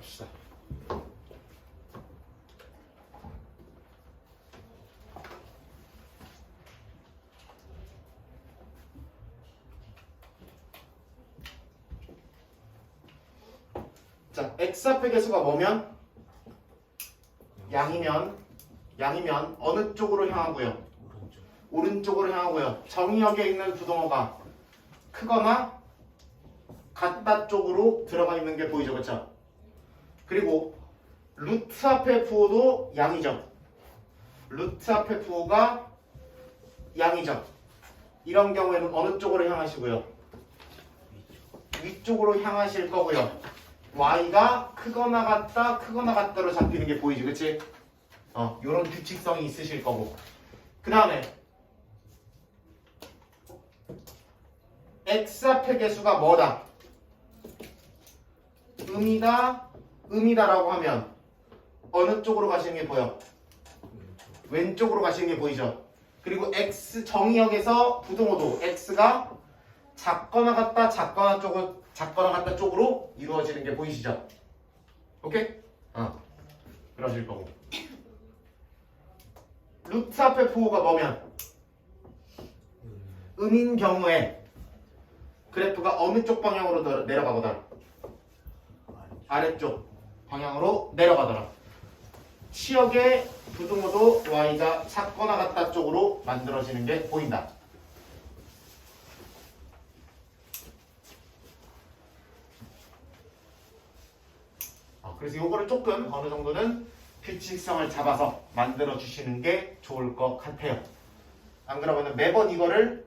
갑시다. 자, x 앞의 개수가 뭐면? 양이면 어느 쪽으로 향하고요? 오른쪽으로 향하고요. 정의역에 있는 부동어가 크거나 같다 쪽으로 들어가 있는 게 보이죠, 그렇죠? 그리고 루트 앞의 부호도 양이죠. 루트 앞의 부호가 양이죠. 이런 경우에는 어느 쪽으로 향하시고요? 위쪽으로 향하실 거고요. y가 크거나 같다로 잡히는 게 보이지, 그치? 요런 규칙성이 있으실 거고. 그 다음에 x 앞의 개수가 뭐다? 음이다라고 하면 어느 쪽으로 가시는 게 보여? 왼쪽으로 가시는 게 보이죠? 그리고 x 정의역에서 부등호도 x가 작거나 같다 쪽으로 이루어지는 게 보이시죠? 오케이? 그러실 거고. 루트 앞의 부호가 뭐면? 음인 경우에 그래프가 어느 쪽 방향으로 내려가거든? 아래쪽 방향으로 내려가더라. 치역의 부등호도 y가 작거나 같다 쪽으로 만들어지는 게 보인다. 그래서 요거를 조금 어느 정도는 규칙성을 잡아서 만들어 주시는 게 좋을 것 같아요. 안 그러면 매번 이거를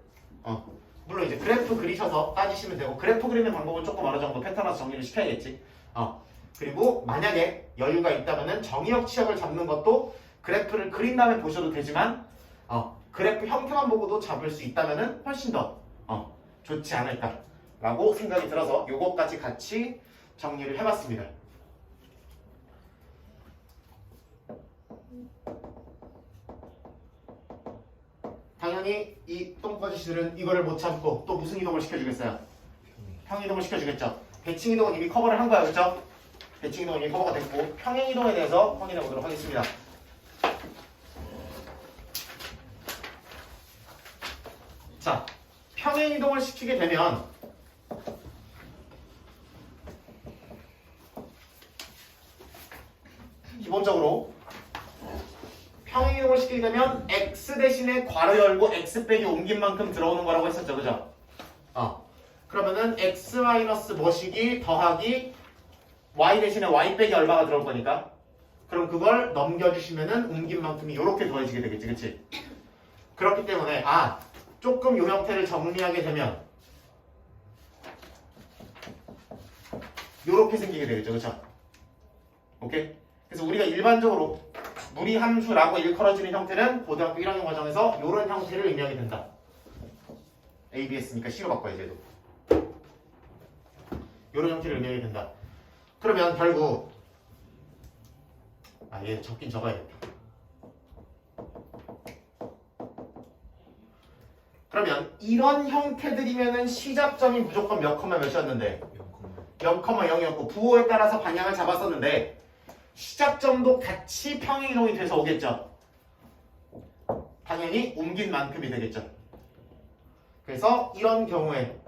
물론 이제 그래프 그리셔서 따지시면 되고, 그래프 그리는 방법은 조금 어느 정도 패턴화서 정리를 시켜야겠지. 그리고 만약에 여유가 있다면은 정의역 치역을 잡는 것도 그래프를 그린 다음에 보셔도 되지만 그래프 형태만 보고도 잡을 수 있다면은 훨씬 더 좋지 않을까라고 생각이 들어서 요것까지 같이 정리를 해봤습니다. 당연히 이 똥꺼지씨들은 이거를 못 참고 또 무슨 이동을 시켜주겠어요? 평이동을 시켜주겠죠. 대칭이동은 이미 커버를 한 거야, 그렇죠? 대칭이동은 이미 커버가 됐고, 평행이동에 대해서 확인해 보도록 하겠습니다. 자, 평행이동을 시키게 되면 기본적으로 평행이동을 시키게 되면 x 대신에 괄호 열고 x 빼기 옮긴 만큼 들어오는 거라고 했었죠, 그죠? 그러면은 x 마이너스 뭐시기 더하기 y 대신에 y 빼기 얼마가 들어올 거니까, 그럼 그걸 넘겨주시면은 옮긴 만큼이 이렇게 더해지게 되겠지, 그치? 그렇기 때문에 조금 요 형태를 정리하게 되면 요렇게 생기게 되겠죠, 그쵸? 오케이? 그래서 우리가 일반적으로 무리함수라고 일컬어지는 형태는 고등학교 1학년 과정에서 요런 형태를 의미하게 된다. ABS니까 C로 바꿔야지, 얘도. 요런 형태를 의미하게 된다. 그러면 결국 얘 적긴 적어야겠다. 그러면 이런 형태들이면은 시작점이 무조건 몇 컴마 몇이었는데 0,0이었고 부호에 따라서 방향을 잡았었는데 시작점도 같이 평행이동이 돼서 오겠죠. 당연히 옮긴 만큼이 되겠죠. 그래서 이런 경우에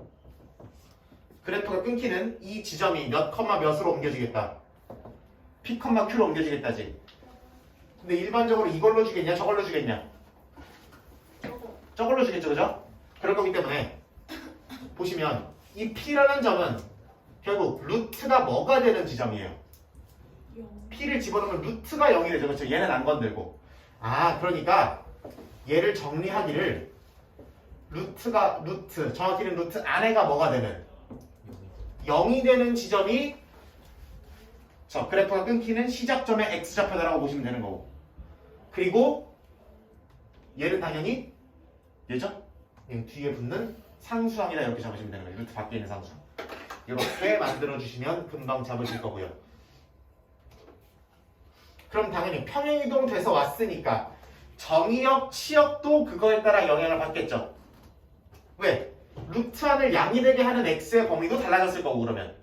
그래프가 끊기는 이 지점이 몇 컴마 몇으로 옮겨지겠다. P, Q로 옮겨지겠다지. 근데 일반적으로 이걸로 주겠냐 저걸로 주겠냐? 저걸로 주겠죠, 그죠? 그럴 거기 때문에 보시면 이 P라는 점은 결국 루트가 뭐가 되는 지점이에요? P를 집어넣으면 루트가 0이 되죠, 그렇죠? 얘는 안 건들고. 그러니까 얘를 정리하기를 루트, 정확히는 루트 안에가 뭐가 되는? 0이 되는 지점이 그래프가 끊기는 시작점의 x좌표다라고 보시면 되는 거고, 그리고 얘는 당연히 얘죠? 뒤에 붙는 상수항이다 이렇게 잡으시면 되는 거예요. 루트 밖에 있는 상수항. 이렇게 만들어주시면 금방 잡으실 거고요. 그럼 당연히 평행이동 돼서 왔으니까 정의역, 치역도 그거에 따라 영향을 받겠죠. 왜? 루트 안을 양이 되게 하는 x의 범위도 달라졌을 거고, 그러면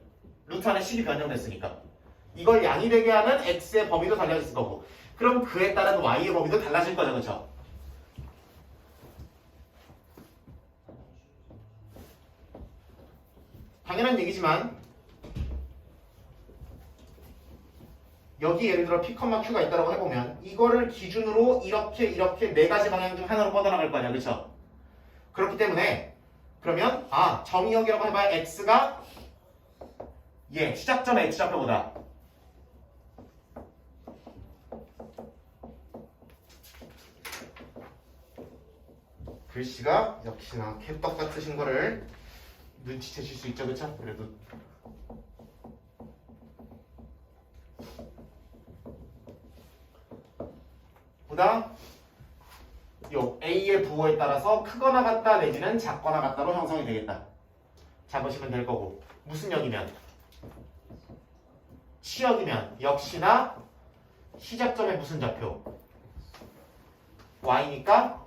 루트 안의 식이 변경됐으니까 이걸 양이 되게 하는 x의 범위도 달라질 거고 그럼 그에 따른 y의 범위도 달라질 거죠. 그렇죠? 당연한 얘기지만 여기 예를 들어 P, Q가 있다고 해보면 이거를 기준으로 이렇게 네 가지 방향 중 하나로 뻗어나갈 거 아니야. 그렇죠? 그렇기 때문에 그러면 정의역이라고 해봐야 x가 시작점의 x좌표보다 글씨가 역시나 캡떡 같으신 거를 눈치채실 수 있죠. 그쵸? 그래도 보다 요 A의 부호에 따라서 크거나 같다 내지는 작거나 같다로 형성이 되겠다. 잡으시면 될 거고 무슨 역이면 시역이면 역시나 시작점의 무슨 좌표 y니까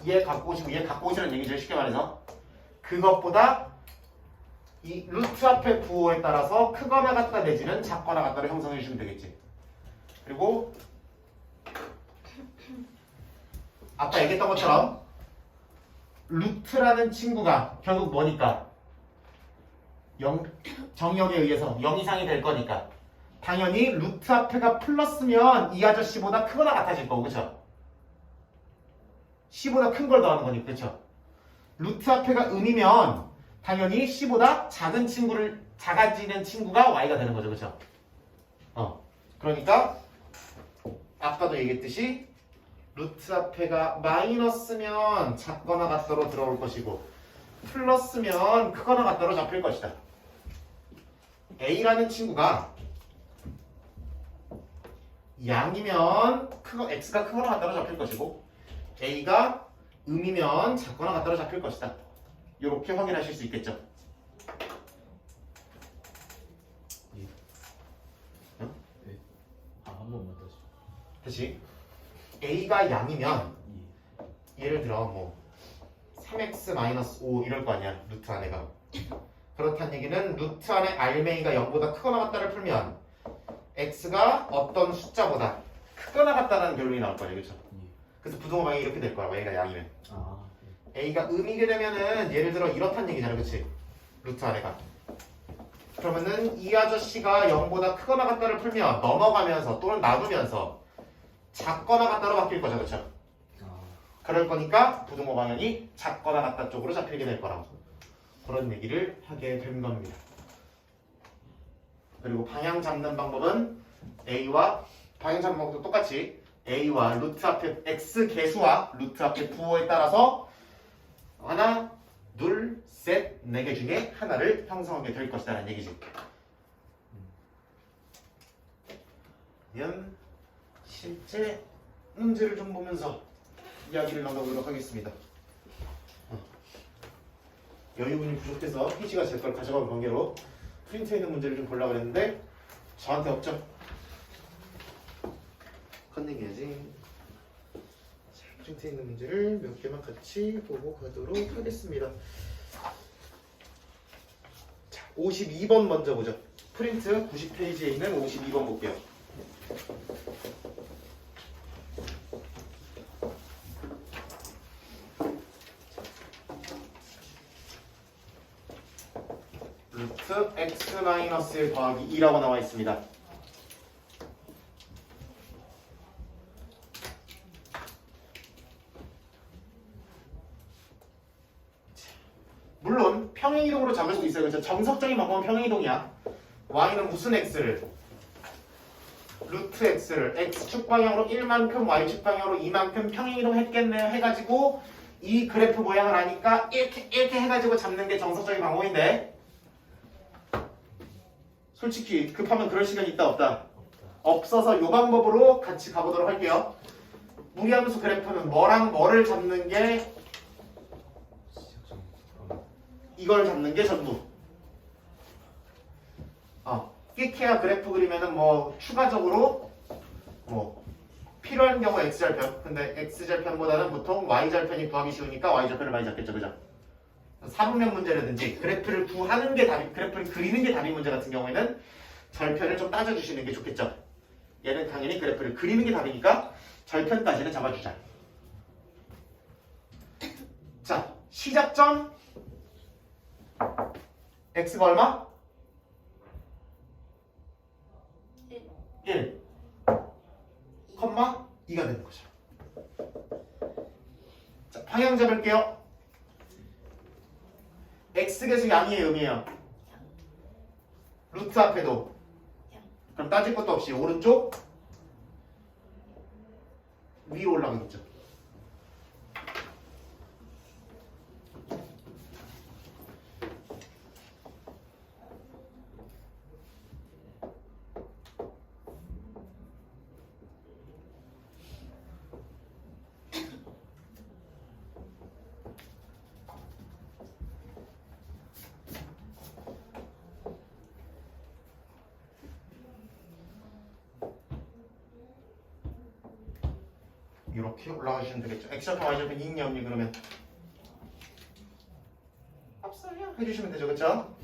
얘 갖고 오시고 얘 갖고 오시라는 얘기죠. 쉽게 말해서 그것보다 이 루트 앞의 부호에 따라서 크거나 같다 내지는 작거나 같다로 형성해 주시면 되겠지. 그리고 아까 얘기했던 것처럼 루트라는 친구가 결국 뭐니까 정역에 의해서 0 이상이 될 거니까 당연히 루트 앞에가 플러스면 이 아저씨보다 크거나 같아질 거고 그쵸? C보다 큰 걸 더하는 거니까 그쵸? 루트 앞에가 음이면 당연히 C보다 작아지는 친구가 Y가 되는 거죠. 그쵸? 그러니까 아까도 얘기했듯이 루트 앞에가 마이너스면 작거나 같다로 들어올 것이고 플러스면 크거나 같다로 잡힐 것이다. A라는 친구가 양이면 x가 크거나 같다로 잡힐 것이고 A가 음이면 작거나 같다로 잡힐 것이다. 이렇게 확인하실 수 있겠죠. 한 번만 다시 A가 양이면 예를 들어 뭐 3x-5 이럴 거 아니야. 루트 안에가. 그렇다는 얘기는 루트 안에 알맹이가 0보다 크거나 같다를 풀면 x가 어떤 숫자보다 크거나 같다는 결론이 나올 거예요. 그렇죠? 그래서 부동호 방향이 이렇게 될 거야. A가 양이면. A가 음이게 되면은 예를 들어 이렇다는 얘기잖아. 그렇지? 루트 안에가. 그러면은 이 아저씨가 0보다 크거나 같다를 풀면 넘어가면서 또는 나누면서 작거나 같다로 바뀔 거죠. 그렇죠? 그럴 거니까 부등호 방향이 작거나 같다 쪽으로 잡히게 될 거라고 그런 얘기를 하게 된 겁니다. 그리고 방향 잡는 방법은 A와 방향 잡는 방법도 똑같이 A와 루트 앞에 X 개수와 루트 앞에 부호에 따라서 하나, 둘, 셋, 네 개 중에 하나를 형성하게 될 것이다라는 얘기지. 그러면 실제 문제를 좀 보면서 이야기를 나눠보도록 하겠습니다. 여유분이 부족해서 희지가 제 걸 가져간 관계로 프린트에 있는 문제를 좀 보려고 했는데 저한테 없죠? 컨닝해야지. 프린트에 있는 문제를 몇 개만 같이 보고 가도록 하겠습니다. 자, 52번 먼저 보죠. 프린트 90페이지에 있는 52번 볼게요. 루트 x-1 더하기 2라고 나와 있습니다. 물론 평행이동으로 잡을 수 있어요. 그렇죠? 정석적인 방법은 평행이동이야. y는 무슨 x를? 루트 x를 x축 방향으로 1만큼 y축 방향으로 2만큼 평행이동 했겠네요 해가지고 이 그래프 모양을 아니까 이렇게 해가지고 잡는 게 정석적인 방법인데 솔직히 급하면 그럴 시간 있다 없다? 없어서 이 방법으로 같이 가보도록 할게요. 무리함수 그래프는 뭐랑 뭐를 잡는 게 이걸 잡는 게 전부. 끼케야 그래프 그리면은 뭐 추가적으로 뭐 필요한 경우 x절편. 근데 x절편보다는 보통 y절편이 구하기 쉬우니까 y절편을 많이 잡겠죠, 그죠? 사분면 문제라든지 그래프를 구하는 게 답이, 그래프를 그리는 게 답인 문제 같은 경우에는 절편을 좀 따져주시는 게 좋겠죠. 얘는 당연히 그래프를 그리는 게 답이니까 절편까지는 잡아주자. 자, 시작점 x가 얼마? 1, 컴마 2가 되는 거죠. 자, 방향 잡을게요. x계수 양이에요, 음이에요? 루트 앞에도. 그럼 따질 것도 없이 오른쪽 위로 올라가겠죠. 이렇게 올라가 주시면 되겠죠. x좌표 y좌표 있니 없니 그러면 앞서요 해주시면 되죠. 그렇죠?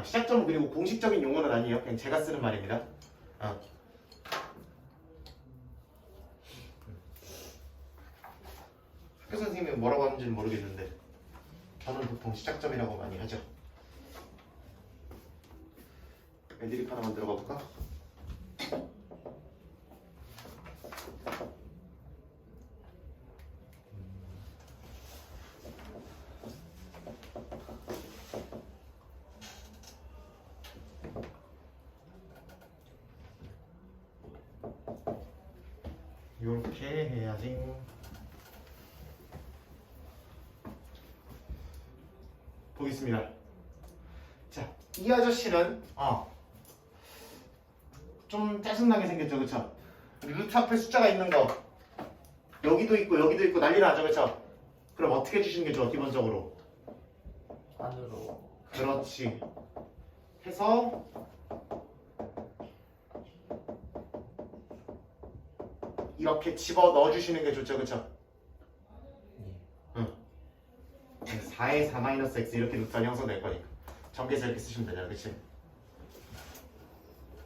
시작점은 그리고 공식적인 용어는 아니에요. 그냥 제가 쓰는 말입니다. 학교 선생님이 뭐라고 하는지는 모르겠는데 저는 보통 시작점이라고 많이 하죠. 애드립 하나 만들어 볼까? 이렇게 해야지. 보겠습니다. 자, 이 아저씨는 좀 짜증나게 생겼죠, 그쵸? 루트 앞에 숫자가 있는 거 여기도 있고 난리 나죠, 그쵸? 그럼 어떻게 해주시는 게 좋아, 기본적으로? 안으로. 그렇지. 해서 이렇게 집어 넣어주시는 게 좋죠, 그쵸? 응. 4에 4-x 이렇게 루트가 형성될 거니까 전개해서 이렇게 쓰시면 되잖아, 그치?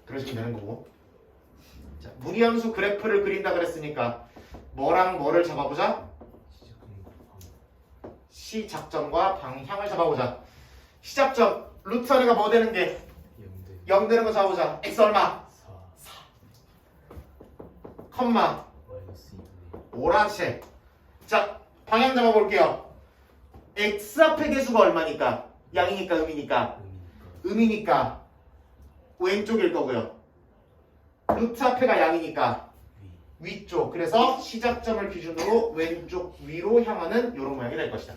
그러시면 되는 거고. 자, 무리함수 그래프를 그린다 그랬으니까 뭐랑 뭐를 잡아보자? 시작점과 방향을 잡아보자. 시작점 루트 안에가 뭐 되는 게 0 되는 거 잡아보자. x 얼마? 4 컴마 오라체. 자, 방향 잡아볼게요. x 앞의 개수가 얼마니까? 양이니까 음이니까? 음이니까 왼쪽일 거고요. 루트 앞에가 양이니까 위쪽. 그래서 시작점을 기준으로 왼쪽 위로 향하는 이런 모양이 될 것이다.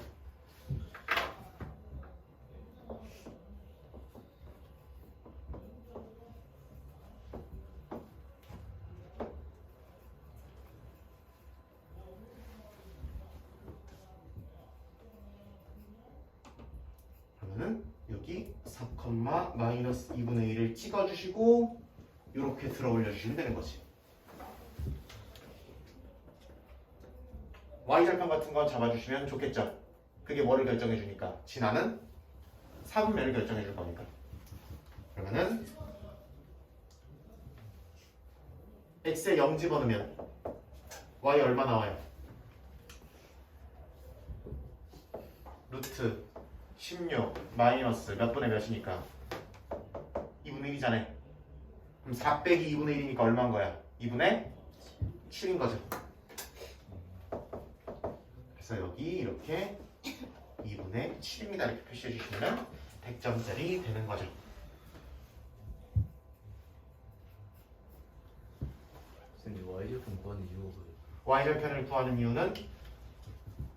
그러면은 여기 4, 마이너스 2분의 1을 찍어주시고 이렇게 들어 올려주시면 되는 거지. y절편 같은 거 잡아주시면 좋겠죠. 그게 뭐를 결정해 주니까? 지나는 사분면을 결정해 줄 거니까. 그러면은 x에 0 집어넣으면 y 얼마 나와요? 루트 16 마이너스 몇 분의 몇이니까 2분의 1이잖아요. 그럼 4 빼기 2분의 1이니까 얼마인 거야? 2분의 7인 거죠. 그래서 여기 이렇게 2분의 7입니다. 이렇게 표시해 주시면 100점짜리 되는 거죠. 선생님 y절편 구하는 이유가 뭐예요? y절편을 구하는 이유는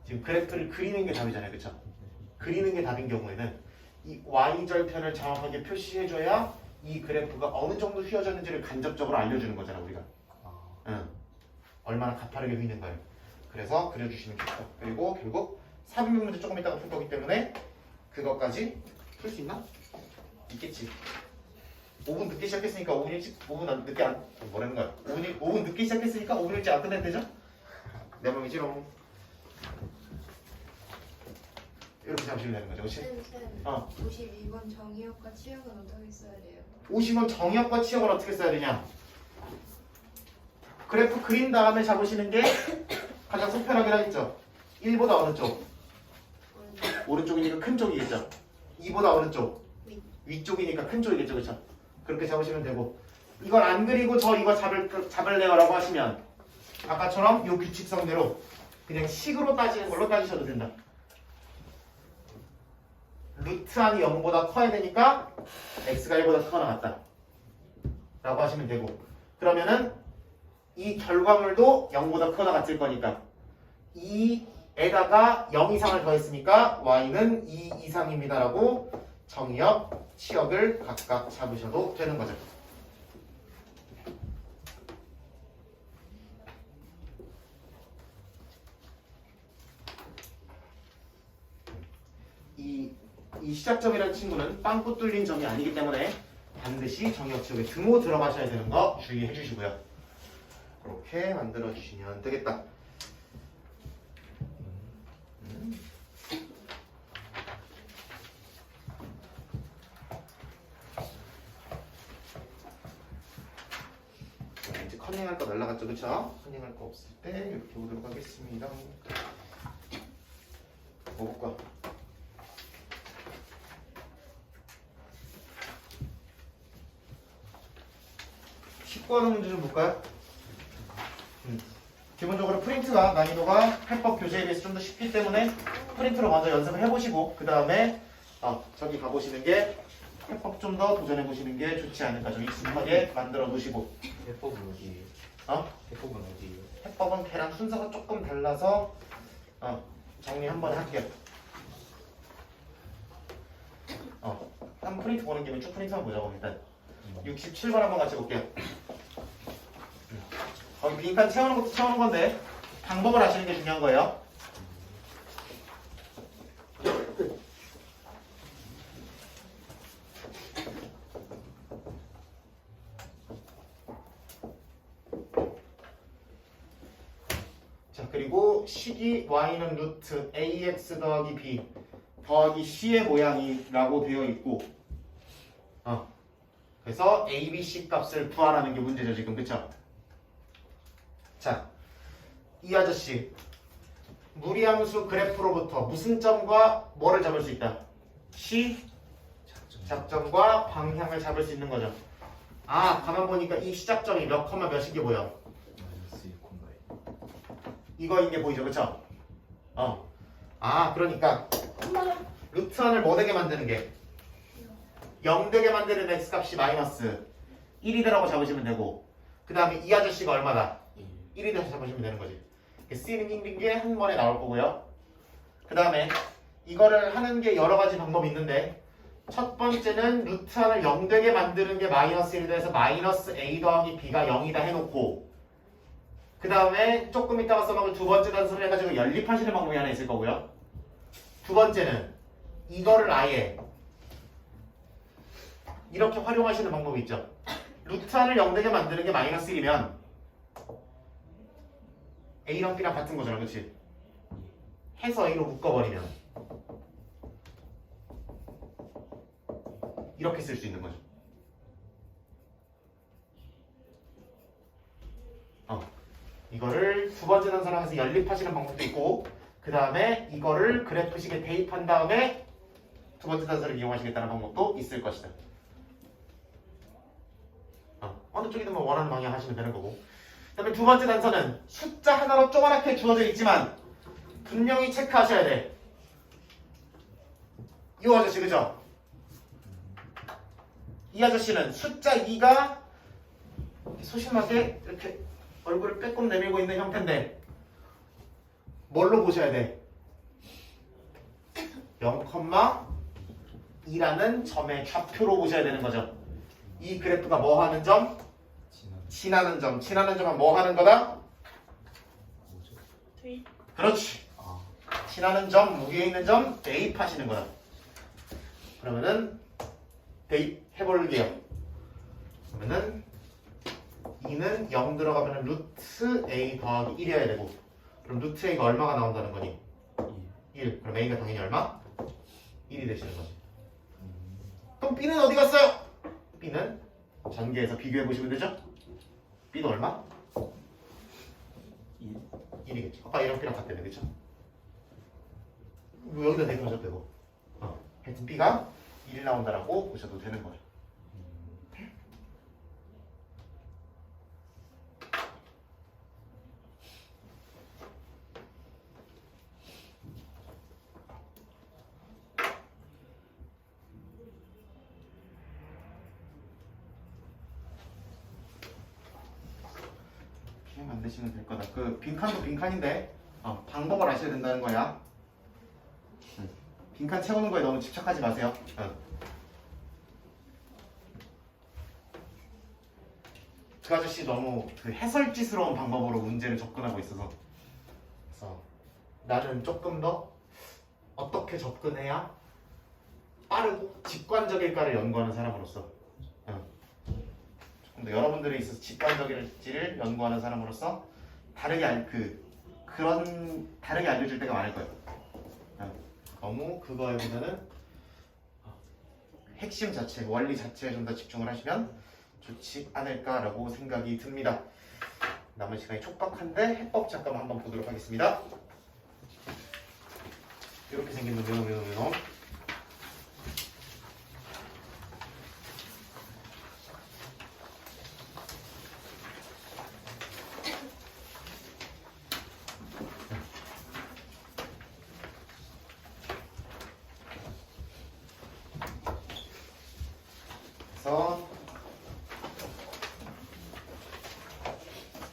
지금 그래프를 그리는 게 답이잖아요. 그쵸? 그리는 게 답인 경우에는 이 y절편을 정확하게 표시해줘야 이 그래프가 어느 정도 휘어졌는지를 간접적으로 알려주는 거잖아, 우리가. 응. 얼마나 가파르게 휘는가요. 그래서 그려주시면 좋죠. 그리고 결국 사분면 문제 조금 이따가 풀 거기 때문에 그것까지 풀 수 있나? 있겠지. 5분 늦게 시작했으니까 5분 일찍, 5분 늦게 안, 뭐라는 거야? 5분 늦게 시작했으니까 5분 일찍 안 끝내면 되죠? 내 몸이지롱. 이렇게 잡으시면 되는 거죠, 그렇지? 쌤, 어. 52번 정의역과 치역은 어떻게 써야 돼요? 50원 정의역과 치역을 어떻게 써야 되냐? 그래프 그린 다음에 잡으시는 게 가장 속편하긴 하겠죠. 1보다 어느 쪽? 오른쪽이니까 큰 쪽이겠죠. 2보다 어느 쪽? 위쪽이니까 큰 쪽이겠죠, 그렇죠? 그렇게 잡으시면 되고, 이걸 안 그리고 저 이거 잡을래요라고 하시면 아까처럼 이 규칙성대로 그냥 식으로 따지는 걸로 따지셔도 된다. 루트 안이 0보다 커야 되니까 x가 1보다 크거나 같다 라고 하시면 되고, 그러면은 이 결과물도 0보다 크거나 같을 거니까 2에다가 0 이상을 더했으니까 y는 2 이상입니다 라고 정의역, 치역을 각각 잡으셔도 되는 거죠. 이 시작점이라는 친구는 빵꾸 뚫린 점이 아니기 때문에 반드시 정의역, 치역에 등호 들어가셔야 되는 거 주의해 주시고요. 그렇게 만들어 주시면 되겠다. 이제 커닝할 거 날라갔죠, 그쵸? 커닝할 거 없을 때 이렇게 오도록 하겠습니다. 뭐 볼까? 19하는 문제 좀 볼까요? 기본적으로 프린트가 난이도가 해법 교재에 비해서 좀 더 쉽기 때문에 프린트로 먼저 연습을 해보시고 그 다음에 저기 가보시는 게 해법 좀 더 도전해보시는 게 좋지 않을까. 좀 익숙하게 만들어 놓으시고. 해법은 어디예요? 해법은 어디예요? 해법은 걔랑 순서가 조금 달라서 정리 한번 할게요. 한번 프린트 보는 김에 쭉 프린트 한번 보자고. 일단 67번 한번 같이 볼게요. 거기 빈칸 채우는 것도 채우는 건데 방법을 아시는 게 중요한 거예요. 자, 그리고 식이 y는 루트 ax 더하기 b 더하기 c의 모양이라고 되어 있고 그래서 a, b, c 값을 구하라는 게 문제죠 지금. 그쵸? 자, 이 아저씨 무리함수 그래프로부터 무슨 점과 뭐를 잡을 수 있다? C 작점과 방향을 잡을 수 있는 거죠. 가만 보니까 이 시작점이 몇 컴마 몇인 게 보여? 마이너스 1,1. 이거인 게 보이죠, 그쵸? 그러니까 루트 안을 뭐 되게 만드는 게 0 되게 만드는 x값이 마이너스 1이라고 잡으시면 되고, 그 다음에 이 아저씨가 얼마다? 1이 돼서 잡으시면 되는 거지. C는 힘든 게 한 번에 나올 거고요. 그 다음에 이거를 하는 게 여러 가지 방법이 있는데, 첫 번째는 루트 안을 0 되게 만드는 게 마이너스 1이 돼서 마이너스 a 더하기 b가 0이다 해놓고, 그 다음에 조금 이따가 써먹을 두 번째 단수를 해가지고 연립하시는 방법이 하나 있을 거고요. 두 번째는 이거를 아예 이렇게 활용하시는 방법이 있죠. 루트 안을 0 되게 만드는 게 마이너스 1이면 a랑 b랑 같은 거잖아, 그치? 해서 a로 묶어버리면 이렇게 쓸 수 있는 거죠. 이거를 두 번째 단서랑 해서 연립하시는 방법도 있고, 그 다음에 이거를 그래프식에 대입한 다음에 두 번째 단서를 이용하시겠다는 방법도 있을 것이다. 어느 쪽이든 뭐 원하는 방향 하시면 되는 거고. 그 다음에 두 번째 단서는 숫자 하나로 조그맣게 주어져 있지만 분명히 체크하셔야 돼. 이 아저씨, 그죠? 이 아저씨는 숫자 2가 소심하게 이렇게 얼굴을 빼꼼 내밀고 있는 형태인데 뭘로 보셔야 돼? 0,2라는 점의 좌표로 보셔야 되는 거죠. 이 그래프가 뭐 하는 점? 지나는 점. 지나는 점은 뭐 하는 거다? 대입. 그렇지. 지나는 점, 위에 있는 점 대입하시는 거다. 그러면은 대입해볼게요. 그러면은 2는 0 들어가면 루트 a 더하기 1이어야 되고, 그럼 루트 A가 얼마가 나온다는 거니? 1. 그럼 A가 당연히 얼마? 1이 되시는 거지. 그럼 B는 어디 갔어요? B는 전개해서 비교해 보시면 되죠? B는 얼마? 1이겠죠. 아까 A랑 B랑 같다며, 그쵸? 뭐 여기다 대표하셔도 되고. 하여튼 B가 1 나온다라고 보셔도 되는 거예요. 이렇게 만드시면 될 거다. 그 빈칸도 빈칸인데 방법을 아셔야 된다는 거야. 빈칸 채우는 거에 너무 집착하지 마세요. 그 아저씨 너무 그 해설지스러운 방법으로 문제를 접근하고 있어서 그래서 나는 조금 더 어떻게 접근해야 빠르고 직관적일까를 연구하는 사람으로서 조금 더 여러분들에 있어서 직관적일지를 연구하는 사람으로서 다르게 다르게 알려줄 때가 많을 거예요. 너무 그거에보다는 핵심 자체, 원리 자체에 좀 더 집중을 하시면 좋지 않을까라고 생각이 듭니다. 남은 시간이 촉박한데 해법 잠깐 한번 보도록 하겠습니다. 이렇게 생긴 놈. 그래서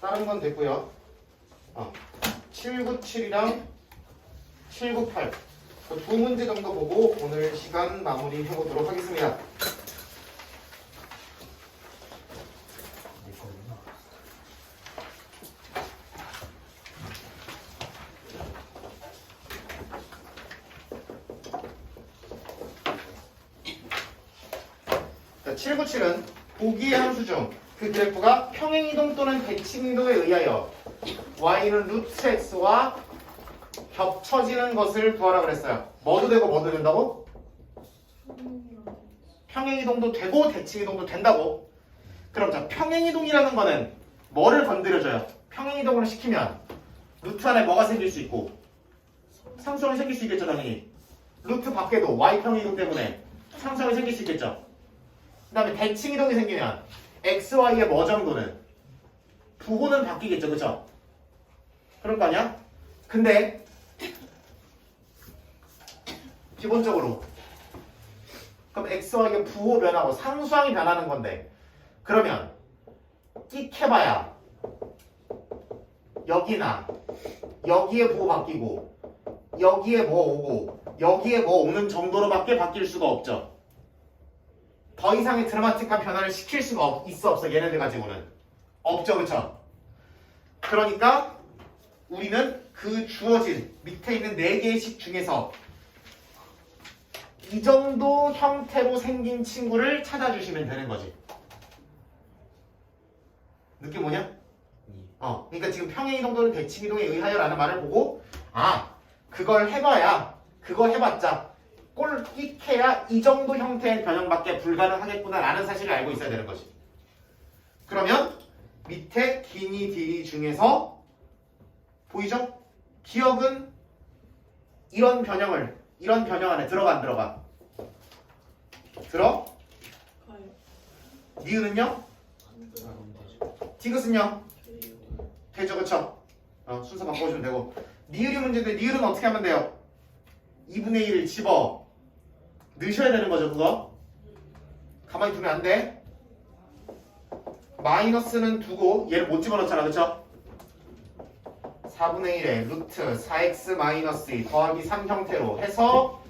다른 건 됐고요. 797이랑 798 그 두 문제 정도 보고 오늘 시간 마무리 해보도록 하겠습니다. 자, 797은 보기의 함수 중 그 그래프가 평행이동 또는 대칭이동에 의하여 y는 루트 x와 겹쳐지는 것을 구하라 그랬어요. 뭐도 되고 뭐도 된다고? 평행이동도 되고 대칭이동도 된다고. 그럼 자, 평행이동이라는 거는 뭐를 건드려줘요? 평행이동을 시키면 루트 안에 뭐가 생길 수 있고 상수항이 생길 수 있겠죠, 당연히. 루트 밖에도 y평행이동 때문에 상수항이 생길 수 있겠죠. 그 다음에 대칭이동이 생기면 x, y의 뭐 정도는 부호는 바뀌겠죠, 그쵸? 그럴 거 아니야? 근데 기본적으로 그럼 x, y의 부호 변하고 상수항이 변하는 건데 그러면 끽해봐야 여기나 여기에 부호 바뀌고 여기에 뭐 오고 여기에 뭐 오는 정도로밖에 바뀔 수가 없죠. 더 이상의 드라마틱한 변화를 시킬 수가 있어 없어? 얘네들 가지고는 없죠, 그쵸? 그러니까 우리는 그 주어진 밑에 있는 4개의 식 중에서 이 정도 형태로 생긴 친구를 찾아주시면 되는 거지. 느낌 뭐냐? 그러니까 지금 평행이동 또는 대칭이동에 의하여라는 말을 보고 그걸 해봐야 그거 해봤자 꼴끽해야 이 정도 형태의 변형밖에 불가능하겠구나 라는 사실을 알고 있어야 되는 거지. 그러면 밑에 기니 딜이 중에서 보이죠? 기억은 이런 변형 안에 들어가 안 들어가? 들어? 니은은요? 디귿은요? 되죠, 그쵸? 순서 바꿔주면 되고 니을이 문제인데 니을은 어떻게 하면 돼요? 2분의 1을 집어 넣으셔야 되는 거죠, 그거? 가만히 두면 안 돼. 마이너스는 두고 얘를 못 집어넣잖아, 그쵸? 4분의 1에 루트 4x 마이너스 2 더하기 3 형태로 해서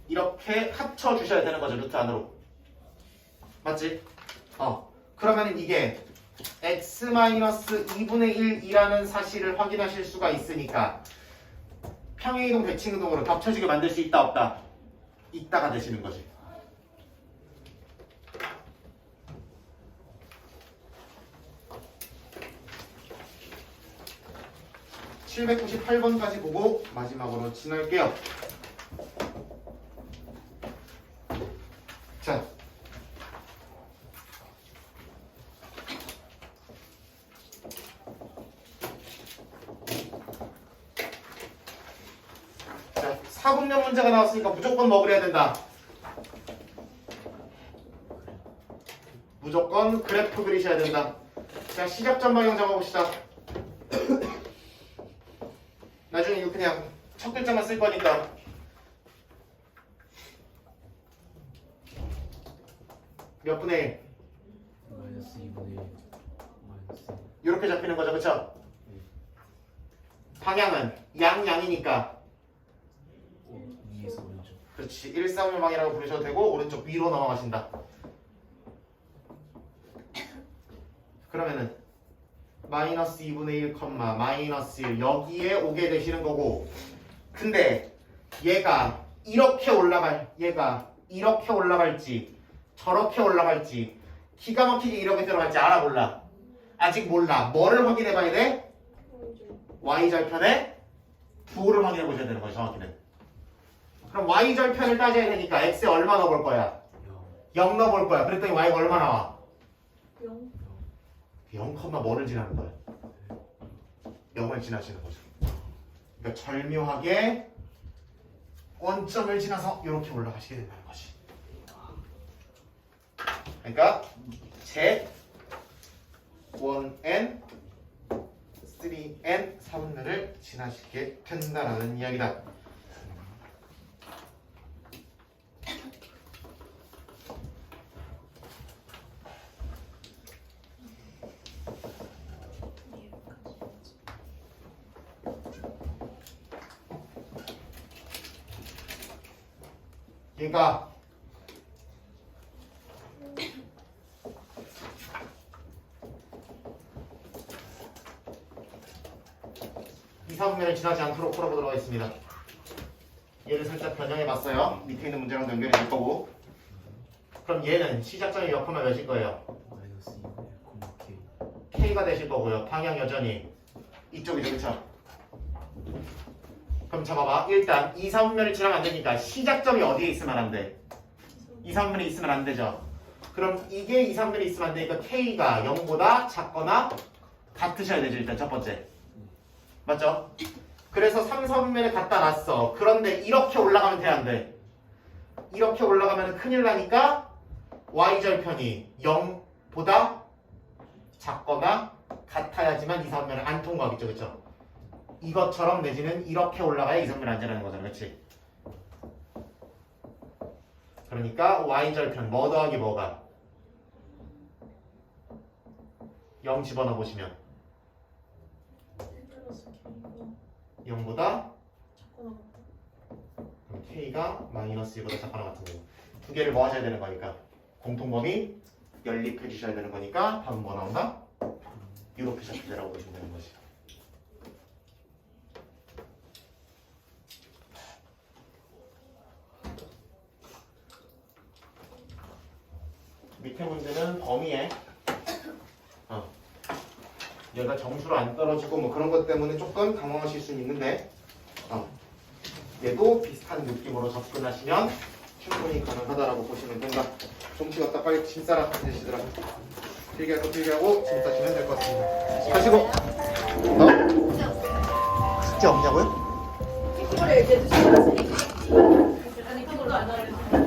이렇게 합쳐주셔야 되는 거죠, 루트 안으로. 맞지? 그러면 이게 x-2분의 1이라는 사실을 확인하실 수가 있으니까 평행이동, 대칭이동으로 겹쳐지게 만들 수 있다, 없다? 있다가 되시는 거지. 798번까지 보고 마지막으로 지날게요. 자, 자, 사분면 문제가 나왔으니까 무조건 뭐 그려야 된다. 무조건 그래프 그리셔야 된다. 자, 시작점 방향 잡아봅시다. 나중에 이거 그냥 첫 글자만 쓸 거니까. 몇 분의 1? 마이너스 2분의 1 마이너스 이렇게 잡히는 거죠, 그쵸? 방향은 양이니까 2에서 오른쪽 그렇지. 1, 3의 방이라고 부르셔도 되고 오른쪽 위로 넘어가신다. 그러면은 마이너스 2분의 1, 마이너스 1 여기에 오게 되시는 거고, 근데 얘가 이렇게 올라갈지 저렇게 올라갈지 기가 막히게 이렇게 들어갈지 알아 몰라? 아직 몰라. 뭐를 확인해 봐야 돼? y절편의 부호를 확인해 보셔야 되는 거예요, 정확히는. 그럼 y절편을 따져야 되니까 x에 얼마 넣어볼 거야? 0 넣어볼 거야. 그랬더니 y가 얼마 나와? 0, 뭐를 지나는 거야? 0을 지나시는 거죠. 그러니까 절묘하게 원점을 지나서 이렇게 올라가시게 된다는 것이. 그러니까 Z, 1n, 3n, 3분면을 지나시게 된다라는 이야기다. 그러니까 이 3분면을 지나지 않도록 풀어보도록 하겠습니다. 얘를 살짝 변형해 봤어요. 밑에 있는 문제랑 연결이 될 거고. 그럼 얘는 시작점이 몇 콤마 몇일 거예요? 마이너스 2분의 1, K K가 되실 거고요. 방향 여전히 이쪽이죠, 그쵸? 그럼 잡아봐. 일단 2, 3분면을 지나면 안 되니까 시작점이 어디에 있으면 안 돼? 2, 3분면에 있으면 안 되죠. 그럼 이게 2, 3분면에 있으면 안 되니까 K가 0보다 작거나 같으셔야 되죠, 일단 첫 번째. 맞죠? 그래서 3, 4분면에 갖다 놨어. 그런데 이렇게 올라가면 돼, 안 돼? 이렇게 올라가면 큰일 나니까 y절편이 0보다 작거나 같아야지만 2, 3분면을 안 통과하겠죠, 그쵸? 이것처럼 내지는 이렇게 올라가야 2, 3분면을 안 지나는 거잖아, 그치? 그러니까 y절편 뭐 더하기 뭐가? 0 집어넣어 보시면 0보다 그럼 K가 마이너스 1보다 작거나 같은 경우 두 개를 뭐 하셔야 되는 거니까 공통범위 연립해 주셔야 되는 거니까 답은 뭐 나온다? 이렇게 잡히라고 보시면 되는 거지. 밑에 문제는 범위에 얘가 점수로 안 떨어지고 뭐 그런 것 때문에 조금 당황하실 수는 있는데 얘도 비슷한 느낌으로 접근하시면 충분히 가능하다라고 보시면 된다. 종치 갖다 빨리 짐 싸라 되시더라. 필기 할 거 필기하고 짐 싸시면 될 것 같습니다. 가시고 숙제 없냐고요? 이거를 얘기해 주시면 아니 그것도 안 하려고